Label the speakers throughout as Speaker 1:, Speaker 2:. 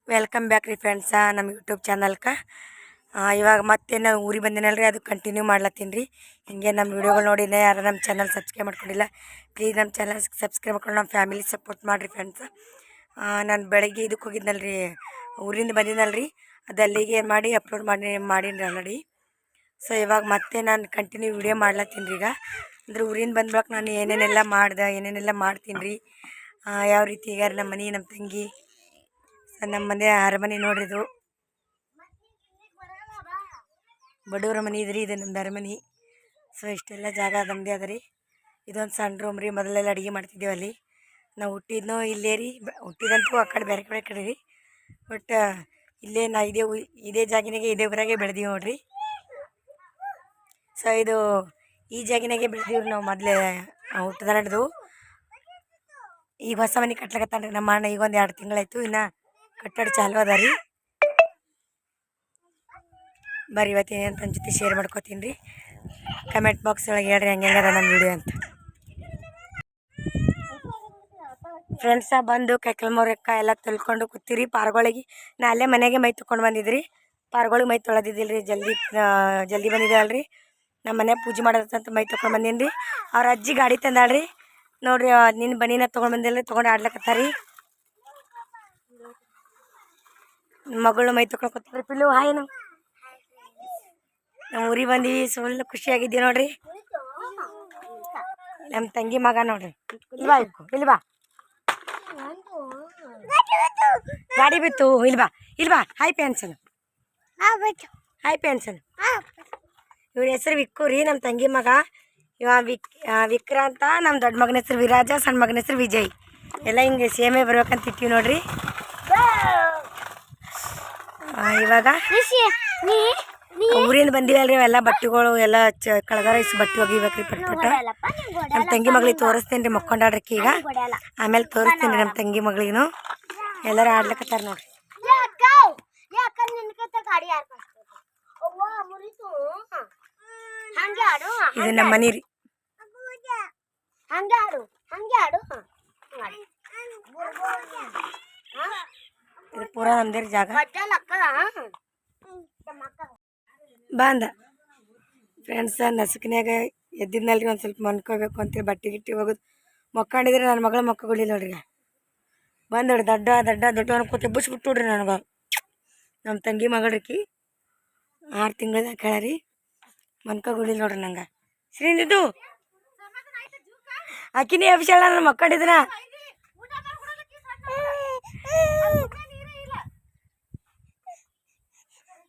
Speaker 1: Welcome back ರೀ friends ನಮ್ಮ YouTube ಚಾನಲ್ಗೆ. ಇವಾಗ ಮತ್ತೆ ನಾನು ಊರಿಗೆ ಬಂದಿನಲ್ರಿ, ಅದು ಕಂಟಿನ್ಯೂ ಮಾಡ್ಲತ್ತೀನಿ ರೀ. ಹಿಂಗೆ ನಮ್ಮ ವೀಡಿಯೋಗಳು ನೋಡಿನೇ ಯಾರು ನಮ್ಮ ಚಾನಲ್ ಸಬ್ಸ್ಕ್ರೈಬ್ ಮಾಡ್ಕೊಂಡಿಲ್ಲ, ಪ್ಲೀಸ್ ನಮ್ಮ ಚಾನಲ್ ಸಬ್ಸ್ಕ್ರೈಬ್ ಮಾಡ್ಕೊಂಡು ನಮ್ಮ ಫ್ಯಾಮಿಲಿ ಸಪೋರ್ಟ್ ಮಾಡಿರಿ ಫ್ರೆಂಡ್ಸ್. ನಾನು ಬೆಳಗ್ಗೆ ಇದಕ್ಕೆ ಹೋಗಿದ್ನಲ್ರಿ, ಊರಿಂದ ಬಂದಿದ್ದಲ್ರಿ, ಅದು ಅಲ್ಲಿಗೆ ಮಾಡಿ ಅಪ್ಲೋಡ್ ಮಾಡೀನಿ ಆಲ್ರೆಡಿ. ಸೊ ಇವಾಗ ಮತ್ತೆ ನಾನು ಕಂಟಿನ್ಯೂ ವೀಡಿಯೋ ಮಾಡ್ಲತ್ತೀನಿ ರೀ. ಈಗ ಅಂದ್ರೆ ಊರಿಂದ ಬಂದ್ಬೇಕು ನಾನು ಏನೇನೆಲ್ಲ ಮಾಡ್ತೀನಿ ರೀ. ಯಾವ ರೀತಿ ಈಗ ನಮ್ಮ ಮನೆ, ನಮ್ಮ ತಂಗಿ, ನಮ್ಮ ಮನೆ ಅರಮನೆ ನೋಡ್ರಿ. ಇದು ಬಡವರ ಮನೆ ಇದ್ರಿ, ಇದು ನಮ್ದು ಅರಮನೆ. ಸೊ ಇಷ್ಟೆಲ್ಲ ಜಾಗ ನಮ್ಮದೇ ಅದ ರೀ. ಇದೊಂದು ಸಣ್ಣ ರೂಮ್ ರೀ. ಮೊದಲೆಲ್ಲ ಅಡುಗೆ ಮಾಡ್ತಿದ್ದೇವೆ ಅಲ್ಲಿ. ನಾವು ಹುಟ್ಟಿದ್ನೋ ಇಲ್ಲೇ ರೀ, ಹುಟ್ಟಿದಂತೂ ಆ ಕಡೆ ಬೇರೆ ಕಡೆ ರೀ. ಬಟ್ ಇಲ್ಲೇ ನಾ ಇದೇ ಜಾಗಿನಾಗೆ ಇದೇ ಊರಾಗೆ ಬೆಳೆದೀವಿ ನೋಡ್ರಿ. ಸೊ ಇದು ಈ ಜಾಗಿನಾಗೆ ಬೆಳೆದೀವ್ರಿ ನಾವು ಮೊದಲೇ ಹುಟ್ಟದ ನಡೆದು. ಈಗ ಹೊಸ ಮನೆ ಕಟ್ಲಕತ್ತಾನ ರೀ ನಮ್ಮ ಅಣ್ಣ. ಈಗ ಒಂದು 2 ತಿಂಗಳಾಯ್ತು, ಇನ್ನು ಕಟ್ಟಡ ಚಾಲು ಅದ ರೀ. ಬರ್ರಿ ಇವತ್ತು ಏನೇನು ನನ್ನ ಜೊತೆ ಶೇರ್ ಮಾಡ್ಕೋತೀನಿ ರೀ. ಕಮೆಂಟ್ ಬಾಕ್ಸ್ ಒಳಗೆ ಹೇಳ್ರಿ ಹೆಂಗೆಂಗದ ನಮ್ಮ ವಿಡಿಯೋ ಅಂತ. ಫ್ರೆಂಡ್ಸ ಬಂದು ಕೈಕಲ್ಮೂರಕ್ಕ ಎಲ್ಲ ತೊಳ್ಕೊಂಡು ಕೂತೀರಿ ಪಾರ್ಗಳಿಗೆ. ನಾ ಅಲ್ಲೇ ಮನೆಗೆ ಮೈ ತೊಗೊಂಡು ಬಂದಿದ್ರಿ. ಪಾರ್ಗಳಿಗೆ ಮೈ ತೊಳೆದಿದ್ದಿಲ್ಲ ರೀ, ಜಲ್ದಿ ಬಂದಿದ್ದೆ ಅಲ್ರಿ. ನಮ್ಮ ಮನೆ ಪೂಜೆ ಮಾಡೋದಂತ ಮೈ ತೊಗೊಂಡು ಬಂದೀನಿ ರೀ. ಅವ್ರ ಅಜ್ಜಿ ಗಾಡಿ ತಂದಾಳ್ರಿ ನೋಡ್ರಿ. ನಿನ್ನ ಬನೀನ ತೊಗೊಂಡು ಬಂದಿಲ್ಲ, ತೊಗೊಂಡು ಆಡ್ಲಕತ್ತಾರಿ. ಮಗಳು ಮೈ ತೊಗೊಂಡು ಕೂತ್ರಿ. Pill hi. ನಮ್ಮ ಊರಿಗೆ ಬಂದು ಸುಳ್ಳು ಖುಷಿಯಾಗಿದ್ದೀವಿ ನೋಡ್ರಿ. ನಮ್ಮ ತಂಗಿ ಮಗ ನೋಡ್ರಿ. ಇಲ್ವಾ ಇಲ್ವಾ ಗಾಡಿ ಬಿತ್ತು. ಇಲ್ವಾ ಹಾಯ್ ಪೆನ್ಸನ್, ಹಾಯ್ ಪೆನ್ಸನ್. ಇವ್ರ ಹೆಸರು ವಿಕ್ಕು ರೀ, ನಮ್ಮ ತಂಗಿ ಮಗ. ಇವ ವಿಕ್ರಾಂತ. ನಮ್ಮ ದೊಡ್ಡ ಮಗನ ಹೆಸರು ವಿರಾಜ, ಸಣ್ಣ ಮಗನ ಹೆಸರು ವಿಜಯ್. ಎಲ್ಲ ಹಿಂಗೆ ಸೇಮೇ ಬರ್ಬೇಕಂತ ಇಟ್ಟಿವಿ ನೋಡ್ರಿ. ಇವಾಗ ಊರಿಂದ ಬಂದಿವಲ್ರಿ. ಅವೆಲ್ಲ ಬಟ್ಟೆಗಳು ಎಲ್ಲ ಕಳೆದಾರ ಇಷ್ಟು ಬಟ್ಟೆ ಒಗಿಬೇಕ್ರಿ ಪಟ್. ನಮ್ಮ ತಂಗಿ ಮಗಳಿಗೆ ತೋರಿಸ್ತೇನೆ ರೀ, ಮಕ್ಕೊಂಡಾಡ್ರಕ್ಕೆ ಈಗ. ಆಮೇಲೆ ತೋರಿಸ್ತೀನಿ ರೀ ನಮ್ಮ ತಂಗಿ ಮಗಳಿಗೂ. ಎಲ್ಲರೂ ಆಡ್ಲಕತ್ತಾರ ನೋಡ್ರಿ. ಇದು ನಮ್ಮ ಮನೆ ರೀ. ಇದು ಪೂರಾ ನಮ್ದೇ ಜಾಗ. ಬಂದ ಫ್ರೆಂಡ್ಸ ನಸುಕಿನಾಗ ಎದ್ದಿದ್ನಲ್ರಿ. ಒಂದು ಸ್ವಲ್ಪ ಮನ್ಕೋಬೇಕು ಅಂತೇಳಿ ಬಟ್ಟೆ ಗಿಟ್ಟಿ ಹೋಗೋದು ಮಕ್ಕೊಂಡಿದ್ರೆ ನನ್ನ ಮಗಳು ಮಕ್ಕಳಿಲ್ಲ ನೋಡ್ರಿ. ಬಂದೋಡ್ರಿ ದೊಡ್ಡ ಅನ್ಕೋತ ಬಿಟ್ಬಿಟ್ಟು ನೋಡ್ರಿ ನನಗೆ. ನಮ್ಮ ತಂಗಿ ಮಗಳ್ರಿಕಿ 6 ತಿಂಗಳದಾಗ ಕೇಳರಿ ಮನ್ಕೋಗಳಿಲ್ಲ ನೋಡ್ರಿ ನಂಗೆ. ಶ್ರೀನಿದು ಆಕಿನೇ ಅಭಿಷಾಳ ನನ್ನ ಮಕ್ಕಳಿದ್ರ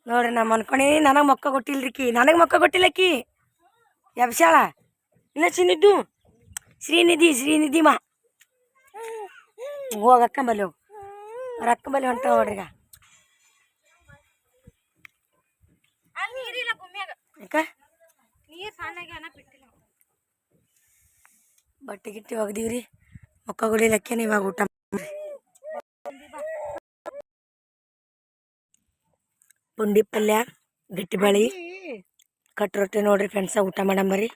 Speaker 1: ನೋಡ್ರಿ. ನಾ ಮನ್ಕೊಂಡಿ ನನಗೆ ಮಕ್ಕ ಕೊಟ್ಟಿಲ್ರಿಕಿ, ನನಗೆ ಮಕ್ಕ ಕೊಟ್ಟಿಲ್ಲಕ್ಕಿ ಅಭಿಷಾಳ. ಇಲ್ಲ ಶ್ರೀನಿಧಿ ಮಾ ಹೋಗಿ ಅಕ್ಕಂಬಲ್ಲಿ ಹೋಗಿ. ಅವ್ರ ಅಕ್ಕಂಬಲ್ಲಿ ಹೊಂಟ ನೋಡ್ರಿ. ಈಗ ಬಟ್ಟೆ ಗಿಟ್ಟಿ ಒಗ್ದೀವ್ರಿ, ಮೊಕ್ಕಗಳಿಲ್ಲಕ್ಕೇನೆ ಇವಾಗ ಊಟ. ಪುಂಡಿ ಪಲ್ಯ, ಗಟ್ಟಿ ಬಳಿ, ಕಟ್ ರೊಟ್ಟಿ ನೋಡ್ರಿ ಫ್ರೆಂಡ್ಸ. ಊಟ ಮಾಡಂಬರಿ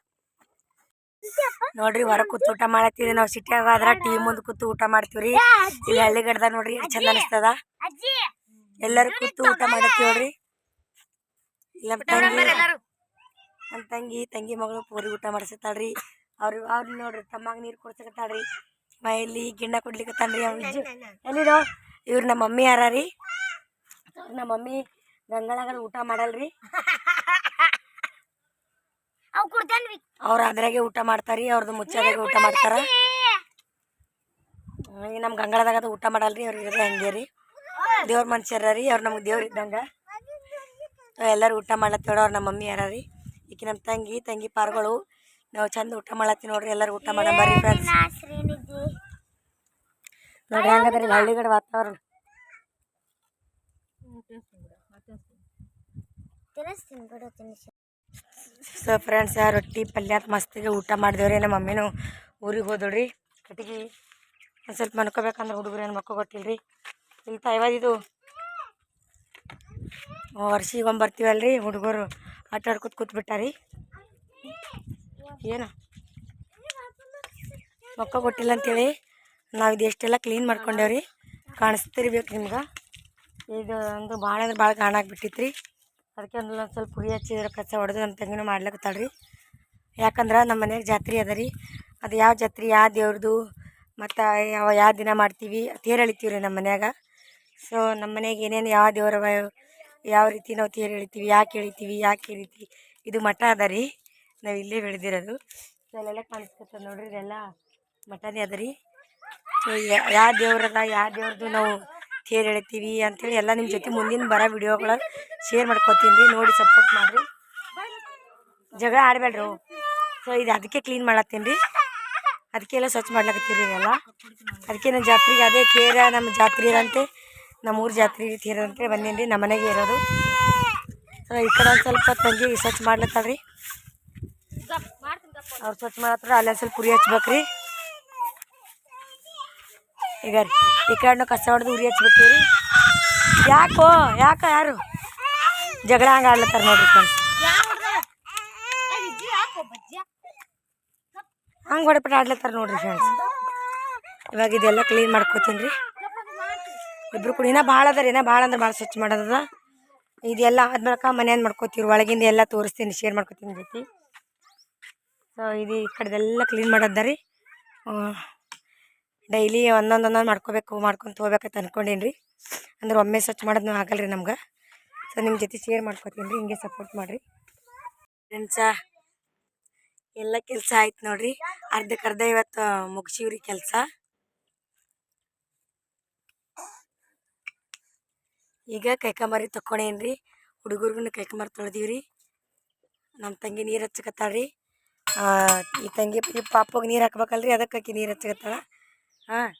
Speaker 1: ನೋಡ್ರಿ. ಹೊರ ಕೂತು ಊಟ ಮಾಡತ್ತೀವಿ ನಾವು. ಸಿಟಿಯಾಗ ಆದ್ರ ಟಿವಿ ಮುಂದೆ ಕೂತು ಊಟ ಮಾಡ್ತೀವ್ರಿ. ಇಲ್ಲಿ ಹಳ್ಳಿಗಡ್ದ ನೋಡ್ರಿ ಎಷ್ಟು ಚಂದ ಅನಿಸ್ತದ. ಎಲ್ಲರೂ ಕೂತು ಊಟ ಮಾಡತ್ತೀವಿ ನೋಡ್ರಿ. ನಮ್ಮ ತಂಗಿ ಮಗಳು ಪೂರಿ ಊಟ ಮಾಡಿಸ್ತಾಳ್ರಿ. ಅವ್ರು ನೋಡ್ರಿ ತಮ್ಮಾಗ ನೀರು ಕೊಡ್ಸಕತ್ತಾಳ್ರಿ. ಮೈಲಿ ಗಿಣ್ಣ ಕೊಡ್ಲಿಕ್ಕತ್ತಾನ್ರಿ. ಎಲ್ಲಿರೋ ಇವ್ರು ನಮ್ಮ ಮಮ್ಮಿ ಯಾರ ರೀ. ನಮ್ಮ ಮಮ್ಮಿ ಗಂಗಳಾಗ ಊಟ ಮಾಡಲ್ರಿ, ಅವ್ರು ಅದ್ರಾಗೆ ಊಟ ಮಾಡ್ತಾರ್ರಿ. ಅವ್ರದ್ದು ಮುಚ್ಚಾದಾಗ ಊಟ ಮಾಡ್ತಾರ. ಈಗ ನಮ್ಮ ಗಂಗಳದಾಗ ಊಟ ಮಾಡಲ್ರಿ. ಅವ್ರು ಇರೋದು ಹಂಗೆ ರೀ. ದೇವ್ರ ಮನುಷ್ಯರ ರೀ ಅವ್ರು, ನಮ್ಗೆ ದೇವ್ರು ಇದ್ದಂಗೆ. ಎಲ್ಲರೂ ಊಟ ಮಾಡ್ಲತ್ತೇಳ. ಅವ್ರು ನಮ್ಮ ಮಮ್ಮಿ ಯಾರ ರೀ. ಈಗ ನಮ್ಮ ತಂಗಿ ಪಾರ್ಗಳು ನಾವು ಚಂದ ಊಟ ಮಾಡತ್ತೀವಿ ನೋಡ್ರಿ. ಎಲ್ಲರೂ ಊಟ ಮಾಡಂಬರ್ರಿ ಫ್ರೆಂಡ್ಸ್. ನೋಡ್ರಿ ಹಂಗದ್ರಿ ಹಳ್ಳಿಗಡೆ ವಾತಾವರಣ. ಸೊ ಫ್ರೆಂಡ್ಸ್ ರೊಟ್ಟಿ ಪಲ್ಯ ಮಸ್ತಿಗೆ ಊಟ ಮಾಡಿದೇವ್ರಿ. ನಮ್ಮ ಮಮ್ಮಿನೂ ಊರಿಗೆ ಹೋದೋಳ್ರಿ. ಕಟ್ಟಿಗೆ ಒಂದು ಸ್ವಲ್ಪ ಮನ್ಕೋಬೇಕಂದ್ರೆ ಹುಡುಗರು ಏನು ಮಕ್ಕಳು ಗೊತ್ತಿಲ್ರಿ. ಇಲ್ಲಿ ಇದು ವರ್ಷಿಗೆ ಬರ್ತೀವಲ್ರಿ. ಹುಡುಗರು ಆಟ ಆಡ್ಕೊತ ಕೂತ್ಬಿಟ್ಟಾರಿ. ಏನು ಮಕ್ಕ ಕೊಟ್ಟಿಲ್ಲ ಅಂತೇಳಿ ನಾವು ಇದು ಎಷ್ಟೆಲ್ಲ ಕ್ಲೀನ್ ಮಾಡ್ಕೊಂಡೇವ್ರಿ. ಕಾಣಿಸ್ತಿರ್ಬೇಕು ನಿಮ್ಗೆ. ಇದು ಒಂದು ಭಾಳ ಅಂದ್ರೆ ಭಾಳ ಕಾಣಾಕ್ಬಿಟ್ಟಿತ್ತು ರೀ. ಅದಕ್ಕೆ ಒಂದು ಸ್ವಲ್ಪ ಪುರಿ ಹಚ್ಚಿದ್ರೆ ಕಸ ಹೊಡೆದು ನಮ್ಮ ತಂಗಿನೂ ಮಾಡ್ಲಕತ್ತಾಳ ರೀ. ಯಾಕಂದ್ರೆ ನಮ್ಮ ಮನೆಯಾಗ ಜಾತ್ರೆ ಅದ ರೀ. ಅದು ಯಾವ ಜಾತ್ರೆ ಯಾವ ದೇವ್ರದ್ದು ಮತ್ತು ಯಾವ ದಿನ ಮಾಡ್ತೀವಿ ತೇರು ಎಳಿತೀವಿ ರೀ ನಮ್ಮ ಮನ್ಯಾಗ. ಸೊ ನಮ್ಮ ಮನೆಯಾಗ ಏನೇನು ಯಾವ ದೇವರ ಯಾವ ರೀತಿ ನಾವು ತೇರು ಎಳಿತೀವಿ, ಯಾಕೆ ಎಳಿತೀವಿ ಇದು ಮಠ ಅದ ರೀ. ನಾವು ಇಲ್ಲೇ ಬೆಳೆದಿರೋದು. ಸೊ ಅಲ್ಲೆಲ್ಲ ಕಾಣಿಸ್ಕೊತದೆ ನೋಡ್ರಿ, ಇದೆಲ್ಲ ಮಠನೇ ಅದ ರೀ. ಸೊ ಯಾವ ದೇವ್ರದ ಯಾವ ದೇವ್ರದ್ದು ನಾವು ತೇರು ಎಳಿತೀವಿ ಅಂಥೇಳಿ ಎಲ್ಲ ನಿಮ್ಮ ಜೊತೆ ಮುಂದಿನ ಬರೋ ವಿಡಿಯೋಗಳ ಶೇರ್ ಮಾಡ್ಕೊತೀನಿ ರೀ. ನೋಡಿ ಸಪೋರ್ಟ್ ಮಾಡಿರಿ, ಜಗಳ ಆಡಬೇಡ್ರಿ. ಸೊ ಇದು ಅದಕ್ಕೆ ಕ್ಲೀನ್ ಮಾಡತ್ತೀನಿ ರೀ, ಅದಕ್ಕೆಲ್ಲ ಸ್ವಚ್ಛ ಮಾಡ್ಲಕತ್ತೀರಿ ಎಲ್ಲ. ಅದಕ್ಕೆ ನನ್ನ ಜಾತ್ರೆಗೆ ಅದೇ ತೇರ ನಮ್ಮ ಜಾತ್ರೆ ಇರಂತೆ, ನಮ್ಮೂರು ಜಾತ್ರೆ ತೇರಂತೆ ಬಂದೀನಿ ರೀ. ನಮ್ಮ ಮನೆಗೆ ಇರೋದು. ಸೊ ಈ ಕಡೆ ಒಂದು ಸ್ವಲ್ಪ ತಂಗಿ ಸ್ವಚ್ಛ ಮಾಡ್ಲತ್ತಾಳ ರೀ. ಅವ್ರು ಸ್ವಚ್ಛ ಮಾಡತ್ತಾರ, ಅಲ್ಲೇ ಸ್ವಲ್ಪ ಪುರಿ ಹಚ್ಬೇಕು ರೀ. ಈಗ ರೀ ಈ ಕಡೆ ಕಸ ಹೊಡೆದು ಉರಿ ಹಚ್ಬಿಡ್ತೀವಿ ರೀ. ಯಾರು ಜಗಳ ಹಂಗೆ ಆಡ್ಲತ್ತಾರ ನೋಡ್ರಿ ಫ್ರೆಂಡ್ಸ್. ಹಂಗೆ ಹೊಡೆಪಟ್ಟು ಆಡ್ಲತ್ತಾರ ನೋಡ್ರಿ ಫ್ರೆಂಡ್ಸ್. ಇವಾಗ ಇದೆಲ್ಲ ಕ್ಲೀನ್ ಮಾಡ್ಕೋತೀನಿ ರೀ. ಇಬ್ರು ಕೂಡ ಇನ್ನೂ ಭಾಳ ಅದ ರೀ, ಭಾಳ ಅಂದ್ರೆ ಭಾಳ ಸ್ವಚ್ಛ ಮಾಡೋದದ. ಇದೆಲ್ಲ ಆದ್ಮೇಲೆ ಮನೇನು ಮಾಡ್ಕೋತೀವಿ, ಒಳಗಿಂದ ಎಲ್ಲ ತೋರಿಸ್ತೀನಿ, ಶೇರ್ ಮಾಡ್ಕೋತೀನಿ ಜೊತೆ. ಸೊ ಇದು ಈ ಕಡೆದೆಲ್ಲ ಕ್ಲೀನ್ ಮಾಡೋದ ರೀ. ಡೈಲಿ ಒಂದೊಂದು ಮಾಡ್ಕೊತ ಹೋಗ್ಬೇಕಂತ ಅನ್ಕೊಂಡೀನಿ ರೀ. ಅಂದ್ರೆ ಒಮ್ಮೆ ಸ್ವಚ್ಛ ಮಾಡೋದು ಆಗಲ್ಲ ರೀ ನಮ್ಗೆ. ಸೊ ನಿಮ್ಮ ಜೊತೆ ಶೇರ್ ಮಾಡ್ಕೋತೀನಿ ರೀ, ಹಿಂಗೆ ಸಪೋರ್ಟ್ ಮಾಡಿರಿ ಫ್ರೆಂಡ್ಸ. ಎಲ್ಲ ಕೆಲಸ ಆಯ್ತು ನೋಡ್ರಿ, ಅರ್ಧಕ್ಕರ್ಧ ಇವತ್ತು ಮುಗಿಸಿವ್ರಿ ಕೆಲಸ. ಈಗ ಕೈಕಂಬರಿ ತಕ್ಕೊಂಡೇನಿ ರೀ, ಹುಡುಗರ್ಗು ಕೈಕಂಬರಿ ತೊಳೆದೀವ್ರಿ. ನಮ್ಮ ತಂಗಿ ನೀರು ಹಚ್ಚಕತ್ತಾಳ್ರಿ. ಈ ತಂಗಿ ಈ ಪಾಪಗೆ ನೀರು ಹಾಕ್ಬೇಕಲ್ರಿ, ಅದಕ್ಕೆ ಆಕಿ ನೀರು ಹಚ್ಚಕತ್ತಾಳ. ಹಾಂ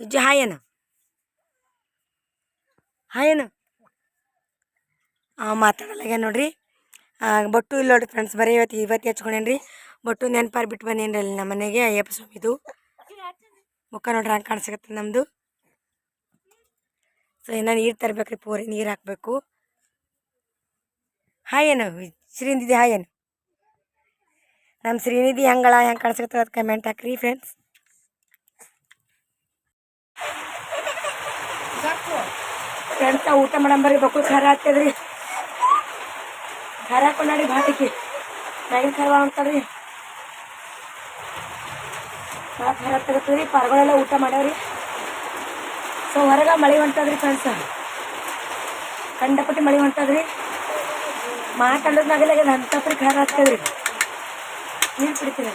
Speaker 1: ಇಜ್ಜು ಹಾಯೇನು ಮಾತಾಡಲ್ಲಾಗ ನೋಡ್ರಿ. ಬೊಟ್ಟು ಇಲ್ಲ ನೋಡ್ರಿ ಫ್ರೆಂಡ್ಸ್, ಬರೀ ಇವತ್ತು ಹಚ್ಕೊಂಡೇನಿ ರೀ. ಬೊಟ್ಟು ನೆನಪಾರಿ ಬಿಟ್ಟು ಬಂದೇನಿ ರೀ ಅಲ್ಲಿ ನಮ್ಮ ಮನೆಗೆ. ಅಯ್ಯಪ್ಪ ಸ್ವಾಮಿದು ಮುಖ ನೋಡ್ರಿ ಹಂಗೆ ಕಾಣಿಸಕತ್ತ ನಮ್ಮದು. ಸೊ ಇನ್ನೂ ನೀರು ತರಬೇಕ್ರಿ, ಪೂರಿ ನೀರು ಹಾಕಬೇಕು. ಹಾಯೇನು ಶ್ರೀನಿಧಿ, ಹಾಯೇನು ನಮ್ಮ ಶ್ರೀನಿಧಿ ಹೆಂಗೆ ಕಾಣಿಸಕತ್ತ ಅದು ಕಮೆಂಟ್ ಹಾಕ್ರಿ ಫ್ರೆಂಡ್ಸ್. ಫ್ರೆಂಡ್ಸ ಊಟ ಮಾಡಂಬರಿ ಬಕ್ಕಳು ಖಾರ ಆಗ್ತದ್ರಿ. ಖಾರ ಹಾಕೊಂಡಿ ಭಾಟಿಗೆ ಮ್ಯಾಗಿನ ಖಾರ ಅಂತದ್ರಿ, ಭಾಳ ಖಾರ ಆಗ್ತಗತ್ತದ್ರಿ. ಪಾರ್ಗಳೆಲ್ಲ ಊಟ ಮಾಡ್ಯಾವ್ರಿ. ಸೊ ಹೊರಗೆ ಮಳೆ ಹೊಂಟದ್ರಿ ಫ್ರೆಂಡ್ಸ, ಕಂಡಪಟ್ಟಿ ಮಳೆ ಹೊಂಟದ್ರಿ. ಮಾತಾಡೋದ್ನಾಗೆಲ್ಲ ಅಂತಪ್ರಿ ಖಾರ ಆಗ್ತದ್ರಿ. ನೀರು ಕುಡಿತೀನಿ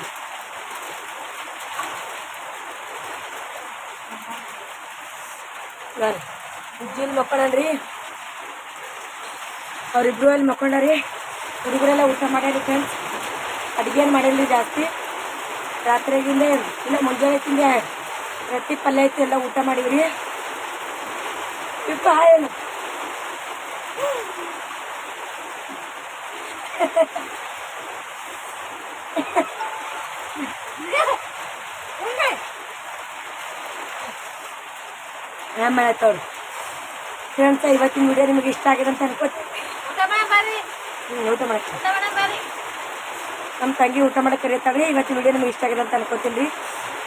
Speaker 1: ಉಜ್ಜಿಲ್ ಮಕ್ಕೊಂಡ್ರಿ, ಅವ್ರಿಬ್ರು ಅಲ್ಲಿ ಮಕ್ಕೊಂಡ್ರಿ. ಹುಡುಗರೆಲ್ಲ ಊಟ ಮಾಡ್ಯಾರಿ ಫ್ರೆಂಡ್ಸ್. ಅಡುಗೇನು ಮಾಡಿಲ್ರಿ ಜಾಸ್ತಿ, ರಾತ್ರಿಗಿಂದ ಇಲ್ಲ ಮುಂಜಾನೆ ತಿಂದೆ ರೊಟ್ಟಿ ಪಲ್ಯ ಐತಿ, ಎಲ್ಲ ಊಟ ಮಾಡಿವ್ರಿ. ಇಪ್ಪ ಹಾಯೇನು ಮಾಡತ್ತವ್ರಿ ಫ್ರೆಂಡ್ಸ. ಇವತ್ತಿನ ವಿಡಿಯೋ ನಿಮಗೆ ಇಷ್ಟ ಆಗಿದೆ ಅಂತ ಅನ್ಕೋತೀನಿ. ಊಟ ಮಾಡಕ್ಕೆ ನಮ್ಮ ತಂಗಿ ಊಟ ಮಾಡಕ್ಕೆ ಕರೀತಾಳ್ರಿ. ಇವತ್ತಿನ ವಿಡಿಯೋ ನಿಮಗೆ ಇಷ್ಟ ಆಗಿದೆ ಅಂತ ಅನ್ಕೋತೀನಿ ರೀ.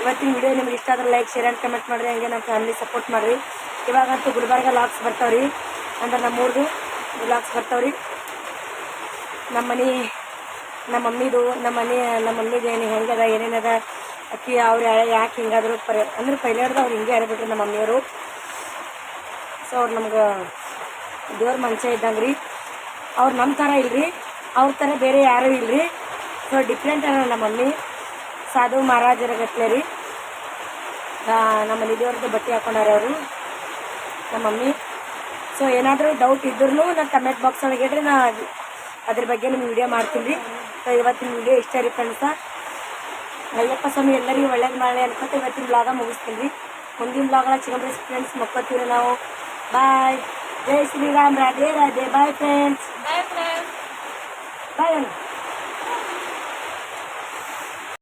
Speaker 1: ಇವತ್ತಿನ ವಿಡಿಯೋ ನಿಮ್ಗೆ ಇಷ್ಟ ಆದ್ರೆ ಲೈಕ್, ಶೇರ್ ಆ್ಯಂಡ್ ಕಮೆಂಟ್ ಮಾಡಿರಿ. ಹಂಗೆ ನಮ್ಮ ಫ್ಯಾಮಿಲಿ ಸಪೋರ್ಟ್ ಮಾಡಿರಿ. ಇವಾಗಂತೂ ಗುಲ್ಬರ್ಗ ಲಾಕ್ಸ್ ಬರ್ತಾವ್ರಿ, ಅಂದ್ರೆ ನಮ್ಮೂರ್ದು ಲಾಕ್ಸ್ ಬರ್ತಾವ್ರಿ. ನಮ್ಮ ಮಮ್ಮಿದು ಏನು ಹೆಂಗದ ಏನೇನದ ಅಕ್ಕಿ ಅವ್ರು ಯಾಕೆ ಹಿಂಗಾದ್ರು ಅಂದ್ರೆ ಪೈಲಾಡ್ದು ಅವ್ರು ಹಿಂಗೆ ಹೇಳ್ಬಿಟ್ರಿ ನಮ್ಮ ಮಮ್ಮಿಯವರು. ಸೊ ಅವ್ರು ನಮ್ಗೆ ದೇವ್ರ ಮನುಷ್ಯ ಇದ್ದಂಗೆ ರೀ. ಅವ್ರು ನಮ್ಮ ಥರ ಇಲ್ರಿ, ಅವ್ರ ಥರ ಬೇರೆ ಯಾರೂ ಇಲ್ರಿ. ಸೊ ಡಿಫ್ರೆಂಟ್ ಅದ ನಮ್ಮ ಮಮ್ಮಿ, ಸಾಧು ಮಹಾರಾಜರ ಗಟ್ಲೆ ರೀ. ನಮ್ಮ ಮನೆ ದೇವ್ರದ್ದು ಬಟ್ಟೆ ಹಾಕೊಂಡಾರೆ ಅವರು ನಮ್ಮ ಮಮ್ಮಿ. ಸೊ ಏನಾದರೂ ಡೌಟ್ ಇದ್ರೂ ನಾನು ಕಮೆಂಟ್ ಬಾಕ್ಸ್ ಒಳಗೆ ಹೇಳ್ರಿ, ನಾ ಅದ್ರ ಬಗ್ಗೆ ನಿಮ್ಗೆ ವಿಡಿಯೋ ಮಾಡ್ತೀನಿ ರೀ. ಸೊ ಇವತ್ತಿನ ವಿಡಿಯೋ ಇಷ್ಟ ರೀ ಫ್ರೆಂಡ್ಸ. ಅಯ್ಯಪ್ಪ ಸ್ವಾಮಿ ಎಲ್ಲರಿಗೂ ಒಳ್ಳೇದು ಮಾಡಿ ಅನ್ಕೊತ ಇವತ್ತಿನ ಬ್ಲಾಗ ಮುಗಿಸ್ತೀನಿ ರೀ. ಮುಂದಿನ ಬ್ಲಾಗ್ನ ಚಿಕನ್ ರೈಸ್ ಫ್ರೆಂಡ್ಸ್ ಮಕ್ಕೋತೀವಿ ನಾವು. ಬಾಯ್, ಜೈ ಶ್ರೀರಾಮ್, ರಾಧೆ ರಾಧೆ. ಬಾಯ್ ಫ್ರೆಂಡ್ಸ್, ಬಾಯ್.